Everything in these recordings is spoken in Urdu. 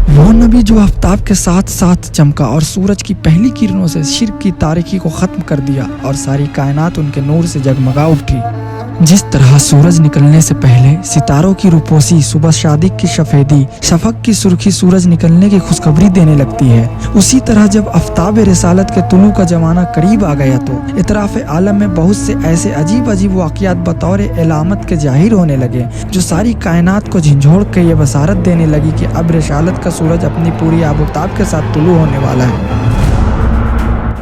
وہ نبی جو آفتاب کے ساتھ ساتھ چمکا اور سورج کی پہلی کرنوں سے شرک کی تاریکی کو ختم کر دیا اور ساری کائنات ان کے نور سے جگمگا اٹھی۔ جس طرح سورج نکلنے سے پہلے ستاروں کی روپوسی صبح صادق کی سفیدی، شفق کی سرخی سورج نکلنے کی خوشخبری دینے لگتی ہے، اسی طرح جب آفتاب رسالت کے طلوع کا زمانہ قریب آ گیا تو اطراف عالم میں بہت سے ایسے عجیب عجیب واقعات بطور علامت کے ظاہر ہونے لگے جو ساری کائنات کو جھنجھوڑ کے یہ بشارت دینے لگی کہ اب رسالت کا سورج اپنی پوری آب و تاب کے ساتھ طلوع ہونے والا ہے۔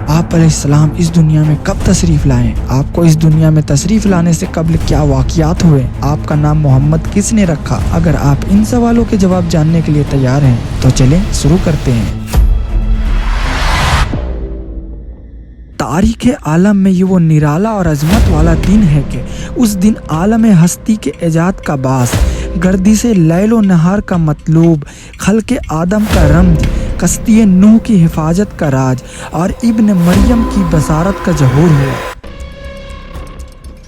آپ علیہ السلام اس دنیا میں کب تشریف لائیں؟ آپ کو اس دنیا میں تشریف لانے سے قبل کیا واقعات ہوئے؟ آپ کا نام محمد کس نے رکھا؟ اگر آپ ان سوالوں کے جواب جاننے کے لیے تیار ہیں تو چلیں شروع کرتے ہیں۔ تاریخ عالم میں یہ وہ نرالا اور عظمت والا دن ہے کہ اس دن عالم ہستی کے ایجاد کا باعث، گردش لیل و نہار کا مطلوب، خلق آدم کا رمز، کشتی نوح کی حفاظت کا راج اور ابن مریم کی بشارت کا ظہور ہوا۔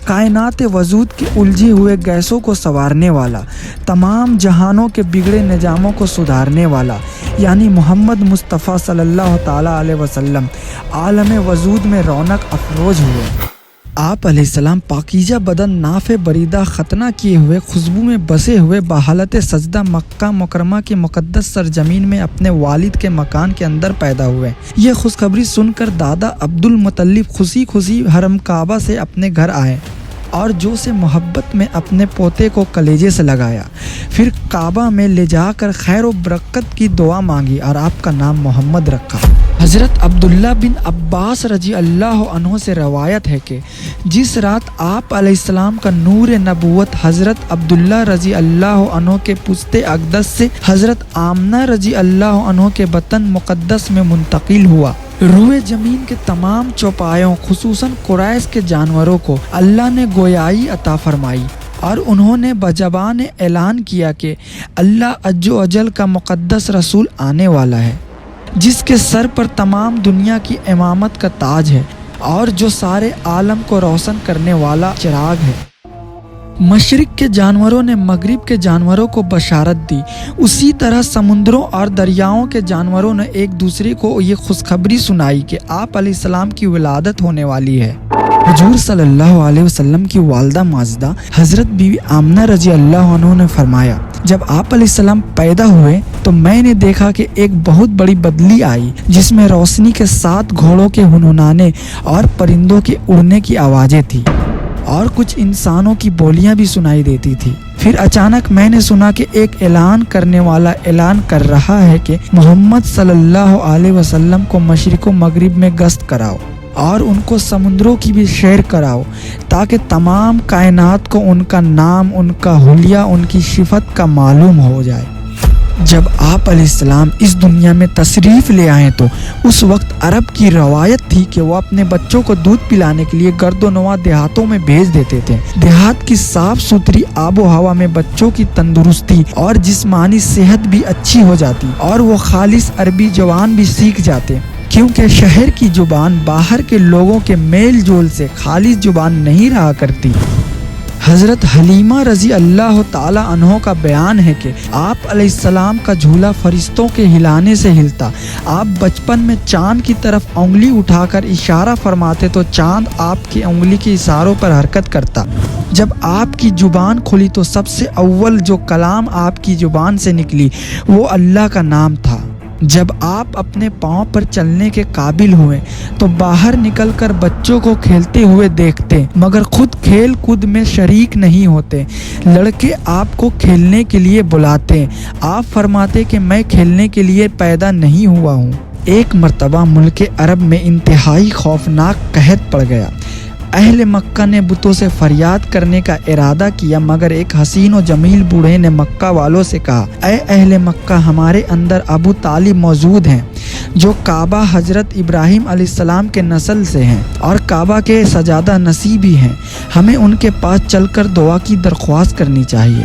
کائنات وجود کے الجھے ہوئے گیسوں کو سنوارنے والا، تمام جہانوں کے بگڑے نظاموں کو سدھارنے والا یعنی محمد مصطفیٰ صلی اللہ تعالیٰ علیہ وسلم عالم وجود میں رونق افروز ہوئے۔ آپ علیہ السلام پاکیزہ بدن، ناف بریدہ ختنہ کیے ہوئے، خوشبو میں بسے ہوئے، بحالت سجدہ مکہ مکرمہ کی مقدس سرزمین میں اپنے والد کے مکان کے اندر پیدا ہوئے۔ یہ خوشخبری سن کر دادا عبد المطلب خوشی خوشی حرم کعبہ سے اپنے گھر آئے اور جو سے محبت میں اپنے پوتے کو کلیجے سے لگایا، پھر کعبہ میں لے جا کر خیر و برکت کی دعا مانگی اور آپ کا نام محمد رکھا۔ حضرت عبداللہ بن عباس رضی اللہ عنہ سے روایت ہے کہ جس رات آپ علیہ السلام کا نور نبوت حضرت عبداللہ رضی اللہ عنہ کے پشت اقدس سے حضرت آمنہ رضی اللہ عنہ کے بطن مقدس میں منتقل ہوا، روئے زمین کے تمام چوپایوں خصوصاً قریش کے جانوروں کو اللہ نے گویائی عطا فرمائی اور انہوں نے بزبان اعلان کیا کہ اللہ عز و جل کا مقدس رسول آنے والا ہے جس کے سر پر تمام دنیا کی امامت کا تاج ہے اور جو سارے عالم کو روشن کرنے والا چراغ ہے۔ مشرق کے جانوروں نے مغرب کے جانوروں کو بشارت دی، اسی طرح سمندروں اور دریاؤں کے جانوروں نے ایک دوسرے کو یہ خوشخبری سنائی کہ آپ علیہ السلام کی ولادت ہونے والی ہے۔ حضور صلی اللہ علیہ وسلم کی والدہ ماجدہ حضرت بی بی آمنہ رضی اللہ عنہ نے فرمایا، جب آپ علیہ السلام پیدا ہوئے تو میں نے دیکھا کہ ایک بہت بڑی بدلی آئی جس میں روشنی کے ساتھ گھوڑوں کے ہنہنانے اور پرندوں کے اڑنے کی آوازیں تھی اور کچھ انسانوں کی بولیاں بھی سنائی دیتی تھی۔ پھر اچانک میں نے سنا کہ ایک اعلان کرنے والا اعلان کر رہا ہے کہ محمد صلی اللہ علیہ وسلم کو مشرق و مغرب میں گشت کراؤ اور ان کو سمندروں کی بھی سیر کراؤ تاکہ تمام کائنات کو ان کا نام، ان کا حلیہ، ان کی صفت کا معلوم ہو جائے۔ جب آپ علیہ السلام اس دنیا میں تشریف لے آئے تو اس وقت عرب کی روایت تھی کہ وہ اپنے بچوں کو دودھ پلانے کے لیے گرد و نواح دیہاتوں میں بھیج دیتے تھے۔ دیہات کی صاف ستھری آب و ہوا میں بچوں کی تندرستی اور جسمانی صحت بھی اچھی ہو جاتی اور وہ خالص عربی زبان بھی سیکھ جاتے، کیونکہ شہر کی زبان باہر کے لوگوں کے میل جول سے خالص زبان نہیں رہا کرتی۔ حضرت حلیمہ رضی اللہ تعالی عنہ کا بیان ہے کہ آپ علیہ السلام کا جھولا فرشتوں کے ہلانے سے ہلتا، آپ بچپن میں چاند کی طرف انگلی اٹھا کر اشارہ فرماتے تو چاند آپ کی انگلی کے اشاروں پر حرکت کرتا، جب آپ کی زبان کھلی تو سب سے اول جو کلام آپ کی زبان سے نکلی وہ اللہ کا نام تھا۔ جب آپ اپنے پاؤں پر چلنے کے قابل ہوئے تو باہر نکل کر بچوں کو کھیلتے ہوئے دیکھتے مگر خود کھیل کود میں شریک نہیں ہوتے، لڑکے آپ کو کھیلنے کے لیے بلاتے، آپ فرماتے کہ میں کھیلنے کے لیے پیدا نہیں ہوا ہوں۔ ایک مرتبہ ملک عرب میں انتہائی خوفناک قحط پڑ گیا۔ اہل مکہ نے بتوں سے فریاد کرنے کا ارادہ کیا مگر ایک حسین و جمیل بوڑھے نے مکہ والوں سے کہا، اے اہل مکہ، ہمارے اندر ابو طالب موجود ہیں جو کعبہ حضرت ابراہیم علیہ السلام کے نسل سے ہیں اور کعبہ کے سجادہ نصیب بھی ہیں، ہمیں ان کے پاس چل کر دعا کی درخواست کرنی چاہیے۔